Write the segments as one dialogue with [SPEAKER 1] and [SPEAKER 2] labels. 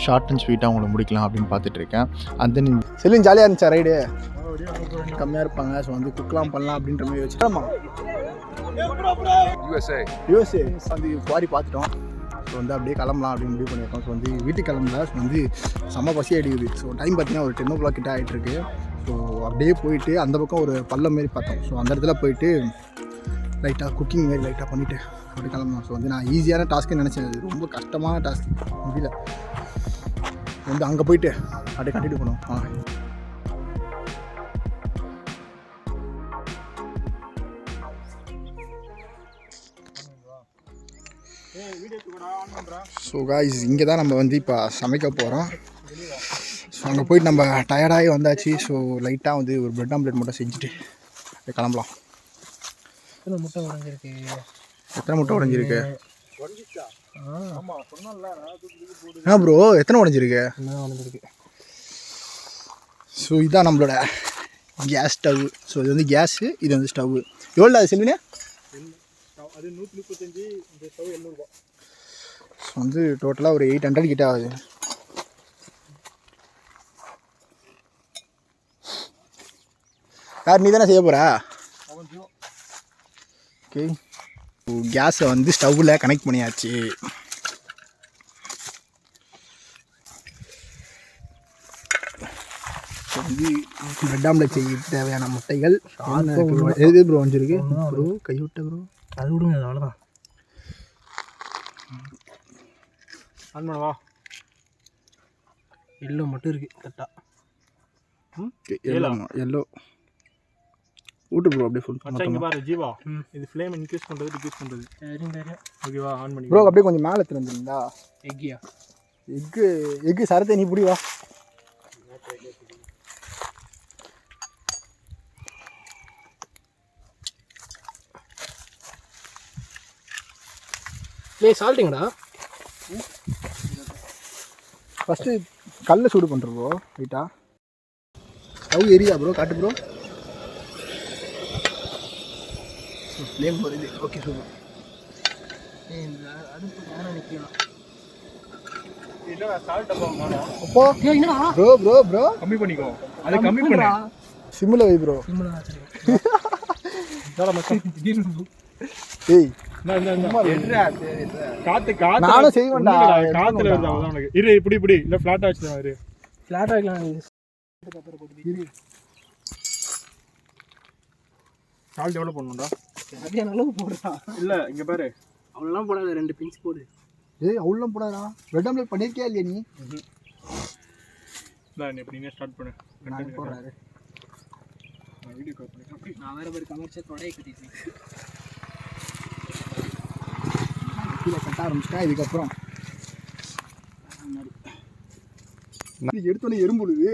[SPEAKER 1] Short and ஸ்வீட்டாக உங்களுக்கு முடிக்கலாம் அப்படின்னு பார்த்துட்ருக்கேன். அந்த செல்லும் ஜாலியாக இருந்துச்சா ரைடு? கம்மியாக இருப்பாங்க. ஸோ வந்து குக்லாம் பண்ணலாம் அப்படின்ற மாதிரி வச்சுட்டோமா. யூஎஸ்ஏ வந்து குவாரி பார்த்துட்டோம். ஸோ வந்து அப்படியே கிளம்பலாம் அப்படின்னு முடிவு பண்ணியிருக்கோம். ஸோ வந்து வீட்டுக்கு கிளம்புல. ஸோ வந்து செம்ம பசி அடிக்குது. ஸோ டைம் பார்த்தீங்கன்னா ஒரு 10 o'clock கிட்ட ஆகிட்டுருக்கு. ஸோ அப்படியே போயிட்டு அந்த பக்கம் ஒரு பள்ளம் மாரி பார்த்தோம். ஸோ அந்த இடத்துல போயிட்டு லைட்டாக குக்கிங் மாரி லைட்டாக பண்ணிவிட்டு அப்படி கிளம்பலாம். ஸோ வந்து நான் ஈஸியான டாஸ்க்குன்னு நினச்சேன். அது ரொம்ப கஷ்டமான டாஸ்க் முடியல. வந்து அங்கே போயிட்டு அப்படியே கட்டிட்டு போனோம். ஸோ காய்ஸ் இங்கே தான் நம்ம வந்து இப்போ சமைக்க போகிறோம். ஸோ அங்கே போயிட்டு நம்ம டயர்டாகி வந்தாச்சு. ஸோ லைட்டாக வந்து ஒரு பிரெட் ஆம்லேட் மட்டும் செஞ்சுட்டு கிளம்பலாம்.
[SPEAKER 2] எத்தனை முட்டை உடஞ்சிருக்கு?
[SPEAKER 1] ப்ரோ எத்தனை உடஞ்சிருக்கு? ஸோ இதுதான் நம்மளோட கேஸ் ஸ்டவ். ஸோ இது வந்து கேஸு, இது வந்து ஸ்டவ். எவ்வளோ அது செல்வினே?
[SPEAKER 2] அது 135, இந்த ஸ்டவ் 700 ரூபா.
[SPEAKER 1] ஸோ வந்து டோட்டலாக ஒரு 800 கிட்ட ஆகுது. யார் நீ தானே செய்ய போகிறா? ஓகே. கேஸை வந்து ஸ்டவ்வில் கனெக்ட் பண்ணியாச்சு. வந்து பிரெட் ஆம்லெட் செய்ய தேவையான முட்டைகள் எது ப்ரோ வந்துருக்கு? ப்ரோ கைவிட்ட ப்ரோ
[SPEAKER 2] அது விடுங்க, அவ்வளோதான். ஆன் பண்ணவா? எல்லோ மட்டும் இருக்குது கரெக்டாக.
[SPEAKER 1] எல்லோ ஊட்டு ப்ரோ அப்படியே ஃபுல்
[SPEAKER 2] மச்சான் இங்கே பாரு ஜீவா, இது ஃப்ளேம் இன்க்ரீஸ் பண்ணுறது டிக்ரீஸ் பண்ணுறது. சரி ஓகேவா? ஆன் பண்ணி
[SPEAKER 1] ப்ரோ அப்படியே கொஞ்சம் மேலே திரும்பிங்களா?
[SPEAKER 2] எக்கியா
[SPEAKER 1] எக்கு சரத்தை நீ பிடிவா.
[SPEAKER 2] சால்ட்டுங்கடா.
[SPEAKER 1] ஃபஸ்ட்டு கல்லை சூடு பண்ணுறோம் ப்ரோ. ரைட்டா ஸ்டவ் எரியா ப்ரோ? காட்டு ப்ரோ. ஃப்ளேம் போகிறது. Okay super.
[SPEAKER 2] அடுப்பு நேரம் நிற்கலாம்.
[SPEAKER 1] ப்ரோ ப்ரோ ப்ரோ
[SPEAKER 2] கம்மி பண்ணிக்கோ. அதை கம்மி பண்ண
[SPEAKER 1] சிம்மில் வை ப்ரோ. ஏய் நானும் செய்வேன்டா.
[SPEAKER 2] காத்துல உனக்கு இரு இப்படி இப்படி இல்லை ஃப்ளாட்டாக வச்சுதான். இரு ஃப்ளாட்டாக வைக்கலாம். சால்ட் எவ்வளோ போடணும்டா? சரியான அளவு போடுறா. இல்லை இங்கே பாரு, அவ்வளோலாம் போடாது, 2 பிஞ்ச் போடு.
[SPEAKER 1] ஏய் அவ்வளோலாம் போடாதா? பிரெட் ஆம்லேட் பண்ணியிருக்கியா இல்லையா நீ?
[SPEAKER 2] நான் எப்படிங்க ஸ்டார்ட் பண்ணு.
[SPEAKER 1] நான் போடுறாரு
[SPEAKER 2] வீடியோ கால் பண்ணி நான் வேறு பேர் கமர்ச்சியாக தொடையை கட்டிட்டு
[SPEAKER 1] கீழே கட்ட ஆரம்பிச்சிட்டேன். இதுக்கப்புறம் எடுத்தோன்னே எறும்புழுது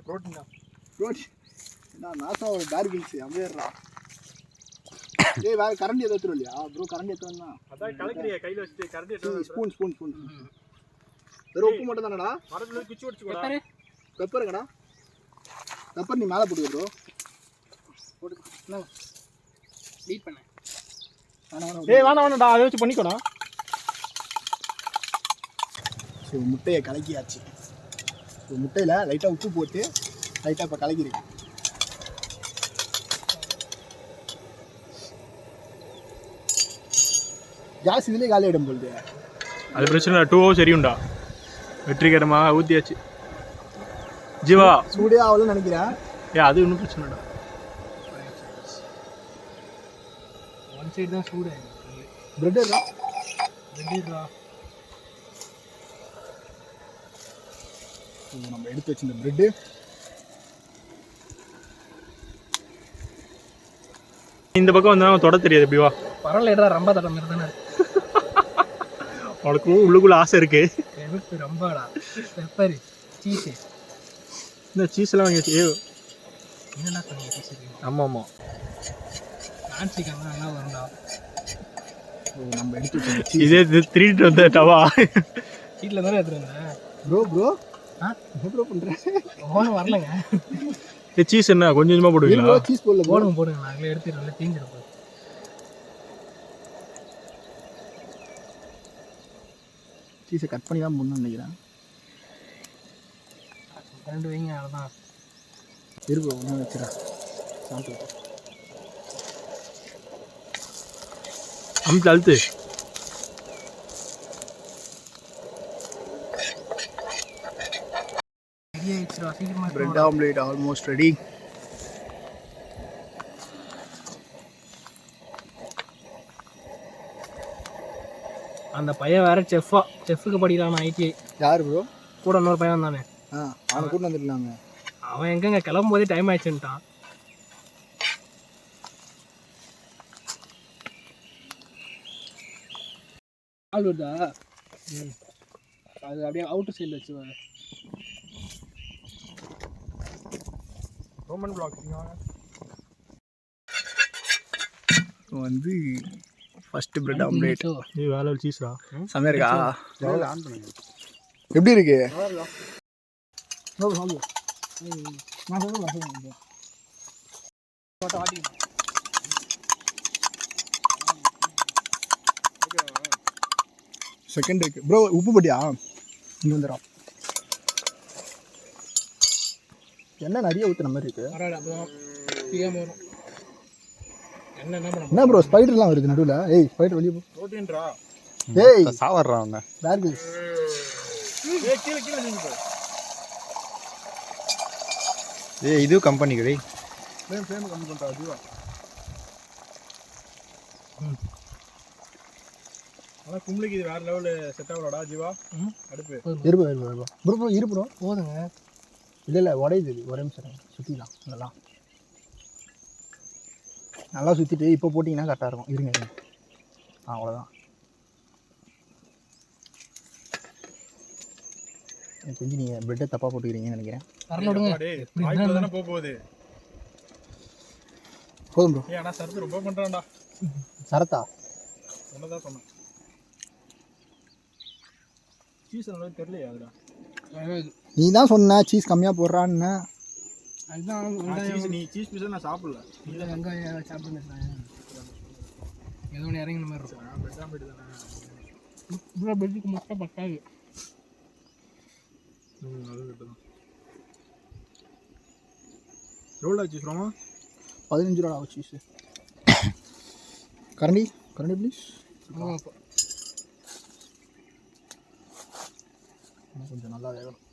[SPEAKER 2] ப்ரோட்டீன் தான்.
[SPEAKER 1] ப்ரோட்டீன் நான் நாசம் ஒரு டார்கிங்ஸ் அப்படியேறா. ஏய் வேறு கரண்டி எதாவது எடுத்துரும் இல்லையா ப்ரோ? கரண்டி எடுத்துருந்தா
[SPEAKER 2] அதான் கலக்கிறியா கையில் வச்சுட்டு கரண்டி எடுத்து
[SPEAKER 1] ஸ்பூன் வெறும் உப்பு மட்டும் தானடா?
[SPEAKER 2] மரத்துல குச்சி வச்சு
[SPEAKER 1] பெப்பருங்கடா. பெப்பர் நீ மேலே போட்டுக்க ப்ரோ.
[SPEAKER 2] போட்டு பீட் பண்ண. ஏய் வேணாம்டா, அதை வச்சு பண்ணிக்கோடா.
[SPEAKER 1] ஸோ முட்டையை கலக்கியாச்சு. ஸோ முட்டையில் லைட்டாக உப்பு போட்டு லைட்டாக இப்போ கலக்கிருக்கு. கேஸ் இதுலேயே காலி ஆகிடும் போகுது.
[SPEAKER 2] அது பிரச்சனை இல்லை, 2 hours எரியும்டா. வெற்றிகரமாக ஊற்றியாச்சு. ஜீவா
[SPEAKER 1] சூடே ஆகலன்னு நினைக்கிறேன்.
[SPEAKER 2] அது ஒன்றும் பிரச்சனை இல்லைடா. ஒன் சைடு தான் சூடு.
[SPEAKER 1] பிரெட் நம்ம எடுத்து வச்சிருந்த பிரெட்டு
[SPEAKER 2] இந்த பக்கம் வந்தா தொட தெரியாது. எப்படி வா பரவாயில்ல, ரொம்ப தட மாதிரி தானே. அவளுக்கு உள்ளுக்குள்ள ஆசை இருக்கு. ரொம்படா பெப்பர் சீஸ். இந்த சீஸ் எல்லாம் வாங்கி என்னடா சொன்னீங்க? சீஸ் ஆமாம் நான்சிக்காங்க நல்லா வரும்டா.
[SPEAKER 1] நம்ம எடுத்து
[SPEAKER 2] இதே திருட்டு வந்த டவா வீட்டில் தானே எடுத்துட்டு வந்தேன்.
[SPEAKER 1] ப்ரோ ப்ரோ பண்ணுறேன்.
[SPEAKER 2] ஓனம் வரலங்க. சீஸ் என்ன கொஞ்சம் கொஞ்சமாக போடுவீங்களா?
[SPEAKER 1] சீஸ் போடுங்க.
[SPEAKER 2] நாங்களே எடுத்துட்டு வந்து தீஞ்சிருப்போம்.
[SPEAKER 1] சீஸை கட் பண்ணி தான் போடணும்னு நினைக்கிறேன்.
[SPEAKER 2] 2 வைங்க அவ்வளோதான்.
[SPEAKER 1] இருக்கு ஒன்று வச்சுறேன் சாப்பிட்டு
[SPEAKER 2] அழுத்து
[SPEAKER 1] பிரெட் ஆம்லேட் ஆல்மோஸ்ட் ரெடி.
[SPEAKER 2] அந்த பையன் வேற செஃப்புக்கு படிக்கிறான் ஐடிஐ.
[SPEAKER 1] யார் ப்ரோ?
[SPEAKER 2] கூட இன்னொரு பையன் தானே.
[SPEAKER 1] அவனை கூட்டு வந்துருந்தாங்க.
[SPEAKER 2] அவன் எங்கங்க கிளம்பும் போதே டைம் ஆயிடுச்சுன்ட்டான். ஆள் வருதா? அது அப்படியே அவுட்டர் சைடில் வச்சுவாங்க. ரோமன் பிளாக்
[SPEAKER 1] வந்து ஃபர்ஸ்ட் பிரெட் ஆம்லேட்.
[SPEAKER 2] வேலை சீஸ்ரா
[SPEAKER 1] செம்மையா இருக்கா? எப்படி இருக்கு? செகண்ட் இருக்கு ப்ரோ. உப்பு போட்டியா? இங்கே வந்துடும். எண்ணெய் நிறைய ஊற்றுன மாதிரி இருக்கு. என்ன ப்ரோ ஸ்பைடர்லாம் வருது நடுவில்? ஏய் ஸ்பைடர் வெளியே போ. ஏய்
[SPEAKER 3] சாவறா அவன.
[SPEAKER 1] பேர்கில்ஸ்.
[SPEAKER 3] ஏய் இது கம்பெனி கடை.
[SPEAKER 1] ஃப்ரேம் கம்மி பண்ணுறா அதுவா?
[SPEAKER 2] ஆனால் கும்பலுக்கு இது வேறு லெவலில் செட் ஆகலடா ஜீவா. அடுப்பு
[SPEAKER 1] இருப்போம் போதுங்க. இல்லை உடையுது. ஒரே நிமிஷம் சுற்றிடலாம். நல்லா சுற்றிட்டு இப்போ போட்டிங்கன்னா கரெக்டாக இருக்கும். இருங்க அவ்வளோதான். எனக்கு தெரிஞ்சு நீங்கள் பிரெட்டை தப்பாக போட்டுக்கிறீங்கன்னு நினைக்கிறேன். போதும் ப்ரோ.
[SPEAKER 2] ஆனால் சரத்து ரொம்ப பண்ணுறான்டா.
[SPEAKER 1] சரத்தா
[SPEAKER 2] ஒன்றதான் சொன்னேன். சீஸ் நல்லா தெரியலையா? அதுடா
[SPEAKER 1] நீ தான் சொன்ன சீஸ் கம்மியாக போடுறான்னு.
[SPEAKER 2] அதுதான் நீ சீஸ் பீஸை நான் சாப்பிடல. இல்லை வெங்காயம் சாப்பிட்டு ஏதோ ஒன்று இறங்கின மாதிரி இருக்கும். பெட்டாக போய்ட்டு தானே பெட்டுக்கு மட்டும் பட்டாது. அது கரெக்டு தான். எவ்வளோ சீஸ் ரோமா?
[SPEAKER 1] 15 ரூபா ஆகும் சீஸு. கரண்டி ப்ளீஸ். கொஞ்சம் நல்லா வேகணும்.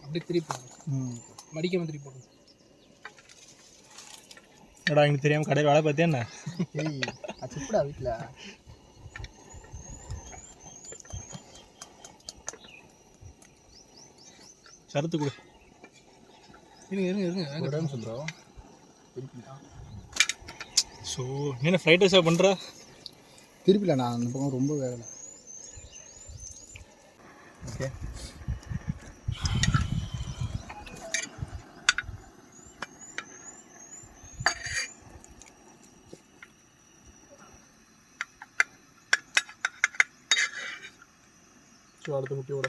[SPEAKER 2] அப்படியே திருப்பி மடிக்காம திருப்பி போடுங்க.
[SPEAKER 3] என்னடா எனக்கு தெரியாமல் கடையில் வேலை பார்த்தியா என்ன?
[SPEAKER 1] ஏய் அது எப்படா வீட்டில்
[SPEAKER 3] சரத்து கொடு.
[SPEAKER 2] இருங்க
[SPEAKER 1] ஒரு நிமிஷம் ப்ரோ.
[SPEAKER 3] ஸோ என்ன ஃப்ரைட் ரைஸாக பண்ணுற?
[SPEAKER 1] திருப்பில நான் அந்த பக்கம் ரொம்ப வேகலை. ஓகே
[SPEAKER 2] அடுத்த முட்டையோட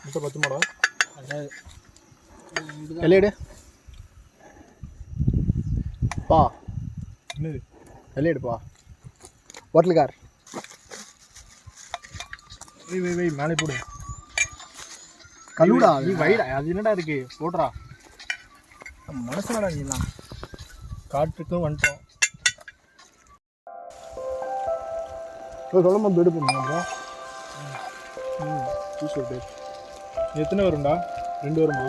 [SPEAKER 2] முட்டை 10 மாடா.
[SPEAKER 1] எல்லையடு பா.
[SPEAKER 2] என்னது
[SPEAKER 1] எல்லையடுப்பா? பாட்டில் கார்.
[SPEAKER 2] வை மேலே போடு.
[SPEAKER 1] கல்லுடா
[SPEAKER 2] நீ வைடா. அது என்னடா இருக்கு போடுறா.
[SPEAKER 1] மனசுலடா நீலாம்.
[SPEAKER 2] காட்டுக்கும் வந்துட்டோம்.
[SPEAKER 1] சொல்லும்போது பிரெட் பண்ணுங்க.
[SPEAKER 2] எத்தனை வரும்டா? 2 வருமா?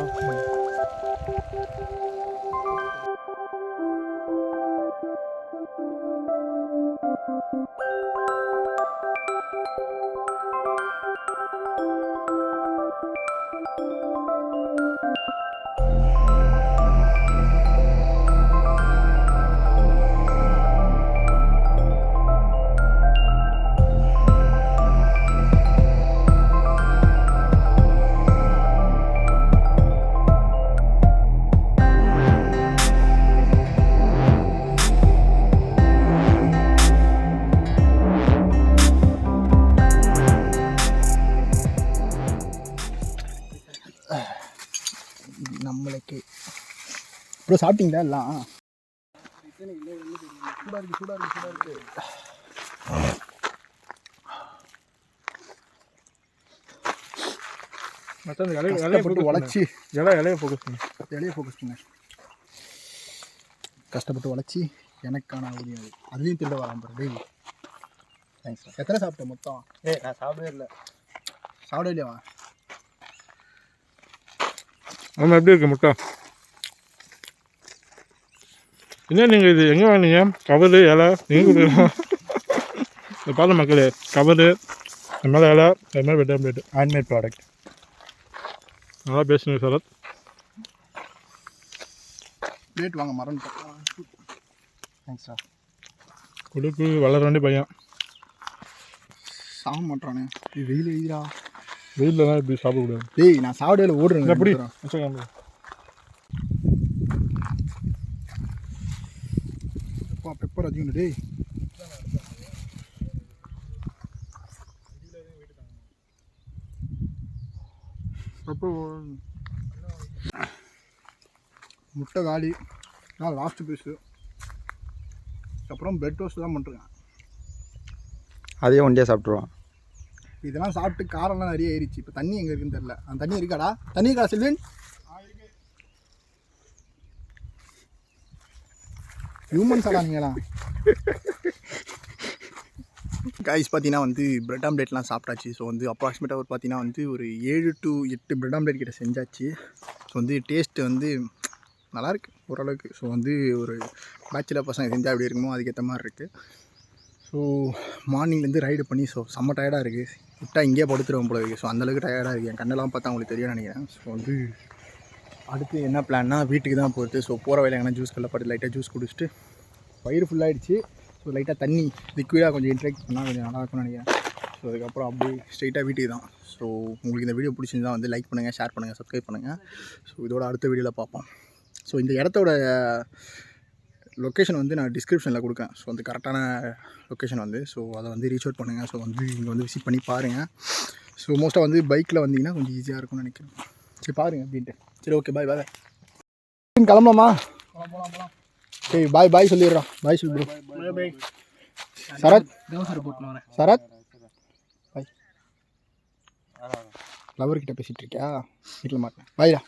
[SPEAKER 1] ப்ரோ சாப்பிட்டீங்களா எல்லாம்? சூடாக இருக்கு.
[SPEAKER 3] மற்ற
[SPEAKER 1] கஷ்டப்பட்டு உழைச்சி
[SPEAKER 3] இலையை ஃபோக்கஸ் பண்ணு.
[SPEAKER 1] ஃபோக்கஸ் பண்ண கஷ்டப்பட்டு உழைச்சி எனக்கான ஊதியம் அதுலேயும் திருட வரான் பாரு டெய்லி. தேங்க்ஸ். எத்தனை சாப்பிட்டேன் மொத்தம்?
[SPEAKER 3] நான் சாப்பிடவே
[SPEAKER 1] இல்லையாவா?
[SPEAKER 3] ஆமாம், எப்படி இருக்கு முட்டை? என்ன நீங்கள் இது எங்கே வாங்கினீங்க? கவரு இலை நீங்கள் இந்த பாருங்க மக்களே, கவரு அது மேலே இலை அது மாதிரி பெட்டர் பிளேட் ஹேண்ட்மேட் ப்ராடக்ட். நல்லா பேசுங்க சரத்.
[SPEAKER 1] பிளேட் வாங்க மறந்துட்டேன். Thanks sir.
[SPEAKER 3] கொடுப்பு வளர வேண்டிய பையன்.
[SPEAKER 1] சாப்பிட மாட்டானே. இது வெயில் எழுதிடா.
[SPEAKER 3] வெயிலில் தான் இப்படி சாப்பிடக்கூடாது.
[SPEAKER 1] டேய் நான் சாப்பிடல ஓடுறேன்.
[SPEAKER 3] எப்படி
[SPEAKER 1] பெப்பர் அதிகம் டேய். முட்டை காலி. நான் லாஸ்ட்டு பீஸு. அப்புறம் பிரெட் டோஸ்ட் தான் பண்ணுறேன்.
[SPEAKER 4] அதையும் ஒண்டியாக சாப்பிட்ருவான்.
[SPEAKER 1] இதெல்லாம் சாப்பிட்டு காரம்லாம் நிறைய ஏறிச்சு. இப்போ தண்ணி எங்கே இருக்குன்னு தெரில. அந்த தண்ணி இருக்காடா? தண்ணி இருக்கா செல்வின்? ஹியூமன்ஸாடா நீங்களாம். கைஸ் பார்த்தீங்கன்னா வந்து பிரெட் ஆம்லேட்லாம் சாப்பிட்டாச்சு. ஸோ வந்து அப்ராக்சிமேட்டாக ஒரு பார்த்தீங்கன்னா வந்து ஒரு 7 to 8 பிரெட் ஆம்லேட் கிட்ட செஞ்சாச்சு. ஸோ வந்து டேஸ்ட்டு வந்து நல்லாயிருக்கு ஓரளவுக்கு. ஸோ வந்து ஒரு பேச்சுலர் பசங்க செஞ்சால் எப்படி இருக்குமோ அதுக்கேற்ற மாதிரி இருக்குது. ஸோ மார்னிங்லேருந்து ரைடு பண்ணி ஸோ செம்ம டயர்டாக இருக்குது. விட்டால் இங்கேயே படுத்துருவோம் போல இருக்குது. ஸோ அந்தளவுக்கு டயர்டாக இருக்குது. என் கண்ணெல்லாம் பார்த்தா உங்களுக்கு தெரியும் நினைக்கிறேன். ஸோ வந்து அடுத்து என்ன பிளான்னா வீட்டுக்கு தான் போகிறது. ஸோ போகிற வழியில் எங்கன்னா ஜூஸ் கல்ல பாட்டு லைட்டாக ஜூஸ் குடிச்சிட்டு வயிறு ஃபுல்லாகிடுச்சு. ஸோ லைட்டாக தண்ணி லிக்விடாக கொஞ்சம் இன்ட்ராக்ட் பண்ணால் கொஞ்சம் நல்லாயிருக்கும்னு நினைக்கிறேன். ஸோ அதுக்கப்புறம் அப்படியே ஸ்ட்ரெயிட்டாக வீட்டுக்கு தான். ஸோ உங்களுக்கு இந்த வீடியோ பிடிச்சிருந்தா வந்து லைக் பண்ணுங்கள், ஷேர் பண்ணுங்கள், சப்ஸ்கிரைப் பண்ணுங்கள். ஸோ இதோட அடுத்த வீடியோவில் பார்ப்போம். ஸோ இந்த இடத்தோட லொக்கேஷன் வந்து நான் டிஸ்கிரிப்ஷனில் கொடுக்குறேன். ஸோ வந்து கரெக்டான லொக்கேஷன் வந்து ஸோ அதை வந்து ரீச் அவுட் பண்ணுங்கள். ஸோ வந்து இங்கே வந்து விசிட் பண்ணி பாருங்கள். ஸோ மோஸ்ட்டாக வந்து பைக்கில் வந்தீங்கன்னா கொஞ்சம் ஈஸியாக இருக்கும்னு நினைக்கிறேன். சரி பாருங்கள் அப்படின்ட்டு. சரி ஓகே பாய் பாய். கிளம்பலாமா? சரி பாய் சொல்லிடுறோம். பாய் சொல்லு ப்ரோ. சரத் சரத் பாய். லவர்கிட்ட பேசிகிட்டு இருக்கியா? வீட்டில் மாட்டேன். பாய்டா.